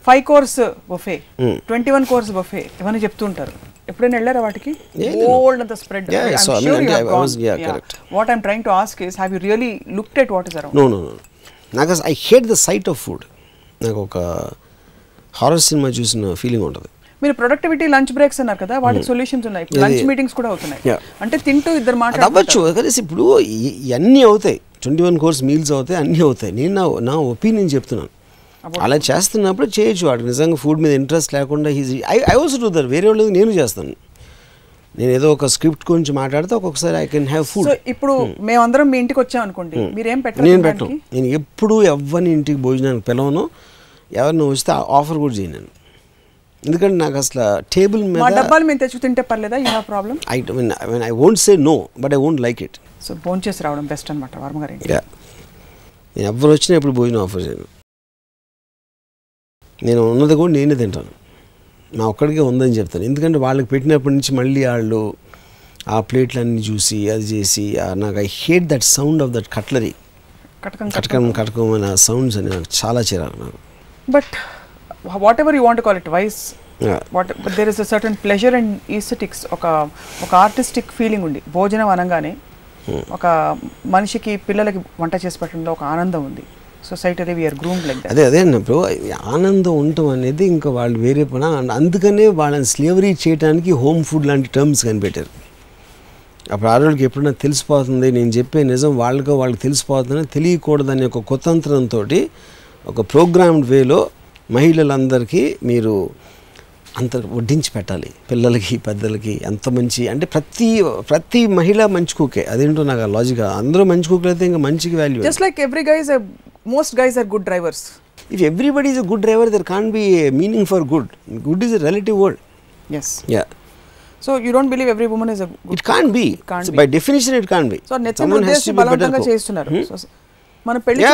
5 course buffet, 21 course buffet ఇవన్నీ చెప్తుంటారు. ఎప్పుడైనా వెళ్ళారా వాటికి? ఓల్డ్ అంత spread. What I'm trying to ask is have you really looked at what is around? No నాకు I hate the sight of food. నాకు ఒక హారర్ సినిమా చూసిన ఫీలింగ్ ఉంటుంది. మీరు ప్రొడక్టివిటీ లంచ్ బ్రేక్స్ అన్నారు కదా, వాటికి సొల్యూషన్స్ ఉన్నాయి. లంచ్ మీటింగ్స్ కూడా అవుతున్నాయి. అంటే తింటూ ఇద్దరు మాట్లాడవచ్చు కదా. ఇప్పుడు ఇవన్నీ అవుతాయి, 21 course మీల్స్ అవుతాయి, అన్నీ అవుతాయి. నేను నా ఒపీనియన్ చెప్తున్నాను. అలా చేస్తున్నప్పుడు చేయొచ్చు. వాడికి నిజంగా ఫుడ్ మీద ఇంట్రెస్ట్ లేకుండా ఐ ఆల్సో డూ దట్. వేరే వాళ్ళు నేను చేస్తాను. నేను ఏదో ఒక స్క్రిప్ట్ గురించి మాట్లాడితే ఒక్కొక్కసారి ఐ కెన్ హ్యావ్ ఫుడ్. ఇప్పుడు మేమందరం మీ ఇంటికి వచ్చాం అనుకోండి, మీరేం పెట్టరు? నేను పెట్టను. నేను ఎప్పుడు ఎవరిని ఇంటికి భోజనానికి పిలవను, ఎవరిని వస్తే ఆఫర్ కూడా చేయను. ఎందుకంటే నాకు అసలు టేబుల్ మీద డబ్బాలు మేము తెచ్చి తింటే పర్లేదా? You have problem? I won't say no, but I won't like it. So భోంచేసి రావడం బెస్ట్ అనమాట వర్మ గారు. నేను ఎవరు వచ్చినా ఎప్పుడు భోజనం ఆఫర్ చేయను. నేను ఉన్నది కూడా నేనే తింటాను. నా ఒక్కడికే ఉందని చెప్తాను. ఎందుకంటే వాళ్ళకి పెట్టినప్పటి నుంచి మళ్ళీ వాళ్ళు ఆ ప్లేట్లన్నీ చూసి అది చేసి నాకు I hate that sound of that cutlery. కటకం అనే సౌండ్స్ అని నాకు చాలా చిరాకు నాకు. But whatever you want call it wise, there is a certain pleasure and aesthetics. ఒక ఆర్టిస్టిక్ ఫీలింగ్ ఉంది భోజనం అనగానే. ఒక మనిషికి పిల్లలకి వంట చేసి పెట్టడంలో ఒక ఆనందం ఉంది. Society we are groomed like that. అదే అన్నప్పుడు ఆనందం ఉండటం అనేది ఇంకా వాళ్ళు వేరే పని. అందుకనే వాళ్ళని స్లేవరీ చేయడానికి హోమ్ ఫుడ్ లాంటి టర్మ్స్ కనిపెట్టారు. అప్పుడు ఆడవాళ్ళకి ఎప్పుడైనా తెలిసిపోతుంది, నేను చెప్పే నిజం వాళ్ళకి తెలిసిపోతుందని తెలియకూడదని ఒక కుతంత్రంతో ఒక ప్రోగ్రామ్డ్ వేలో మహిళలందరికీ మీరు అంత వడ్డించి పెట్టాలి. పిల్లలకి పెద్దలకి ఎంత మంచి అంటే ప్రతి మహిళ మంచి కుకే. అదేంటో నాకు ఆ లాజిక్. అందరూ మంచి కుక్కలు అయితే ఇంకా మంచికి value. Just like most guys are good drivers. If everybody is a good driver, there can't be a meaning for good. Good is a relative word. Yes. Yeah. So you don't believe every woman is a good? It can't be. So by definition it can't be. So someone has to be better. So మన పెళ్లి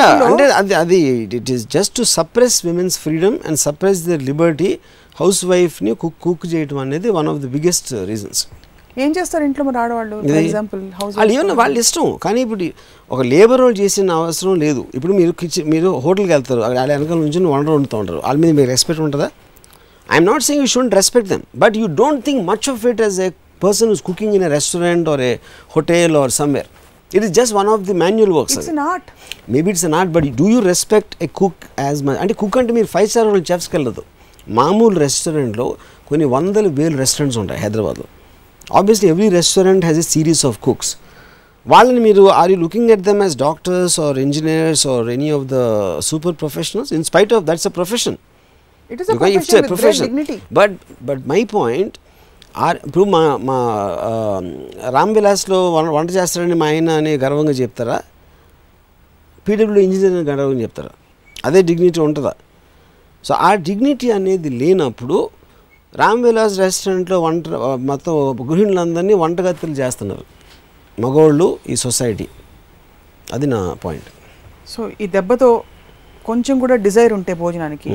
అది it is just to suppress women's freedom and suppress their liberty. Housewife ని cook చేయడం అనేది one of the biggest reasons. ఏం చేస్తారు ఇంట్లో మరి ఆడవాళ్ళు? ఫర్ ఎగ్జాంపుల్ హౌస్ వాళ్ళు ఏమన్నా వాళ్ళ ఇష్టం. కానీ ఇప్పుడు ఒక లేబర్ వాళ్ళు చేసిన అవసరం లేదు. ఇప్పుడు మీరు హోటల్కి వెళ్తారు, వాళ్ళ వెనకాల నుంచి వంట వండుతూ ఉంటారు. వాళ్ళ మీద మీకు రెస్పెక్ట్ ఉంటుందా? I'm not saying you shouldn't respect them, but you don't think much of it as a person who's cooking in a restaurant or a hotel or somewhere. It is just one of the manual works. It's an art. Maybe it's an art, but do you respect a cook as much? అంటే cook అంటే మీరు 5-star hotel చెఫ్స్కి వెళ్ళదు. మామూలు రెస్టారెంట్లో కొన్ని 100,000 restaurants ఉంటాయి హైదరాబాద్లో. Obviously every restaurant has a series of cooks. వాళ్ళని మీరు are you looking at them as doctors or engineers or any of the super professionals? In spite of that's a profession. It is a profession with great dignity. But my point ఇప్పుడు మా రామ్ విలాస్లో వంట చేస్తారని మా ఆయన అని గర్వంగా చెప్తారా? PW engineer అని గర్వంగా చెప్తారా? అదే డిగ్నిటీ ఉంటుందా? సో ఆ డిగ్నిటీ అనేది లేనప్పుడు రామ్ విలాస్ రెస్టారెంట్లో మొత్తం గృహిణులందరినీ వంటగతులు చేస్తున్నారు మగవాళ్ళు ఈ సొసైటీ. అది నా పాయింట్. సో ఈ దెబ్బతో కొంచెం కూడా డిజైర్ ఉంటే భోజనానికి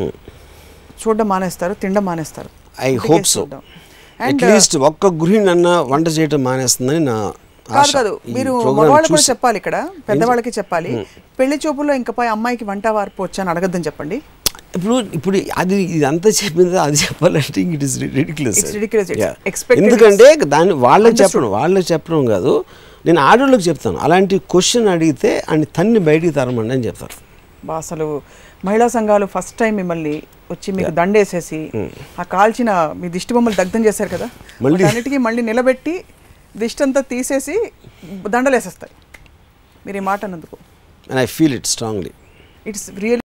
చూడడం మానేస్తారు, తినడం మానేస్తారు. I hope so. అట్లీస్ట్ ఒక్క గృహిణి అన్న వంట చేయడం మానేస్తుందని నా ఆశ. కాదు, మీరు మగవాళ్ళు కూడా చెప్పాలి, ఇక్కడ పెద్దవాళ్ళకి చెప్పాలి. పెళ్లి చూపుల్లో ఇంకపై అమ్మాయికి వంట వార్పు వచ్చాను అడగద్దని చెప్పండి. ఇప్పుడు అది ఇదంతా చెప్పింది అది చెప్పాలంటే ఇట్ ఇస్ రిడిక్యులస్. ఎందుకంటే దాన్ని వాళ్ళకి చెప్పడం కాదు, నేను ఆడవాళ్ళకి చెప్తాను. అలాంటి క్వశ్చన్ అడిగితే అని తన్ని బయటికి తరమండి అని చెప్తారు. అసలు మహిళా సంఘాలు ఫస్ట్ టైం మిమ్మల్ని వచ్చి మీకు దండేసేసి ఆ కాల్చిన మీ దిష్టి బొమ్మలు దగ్ధం చేశారు కదా, అన్నిటికీ మళ్ళీ నిలబెట్టి దిష్టి అంతా తీసేసి దండలేసేస్తాయి మీరు ఈ మాట అన్నందుకు. And I feel it strongly. It's real.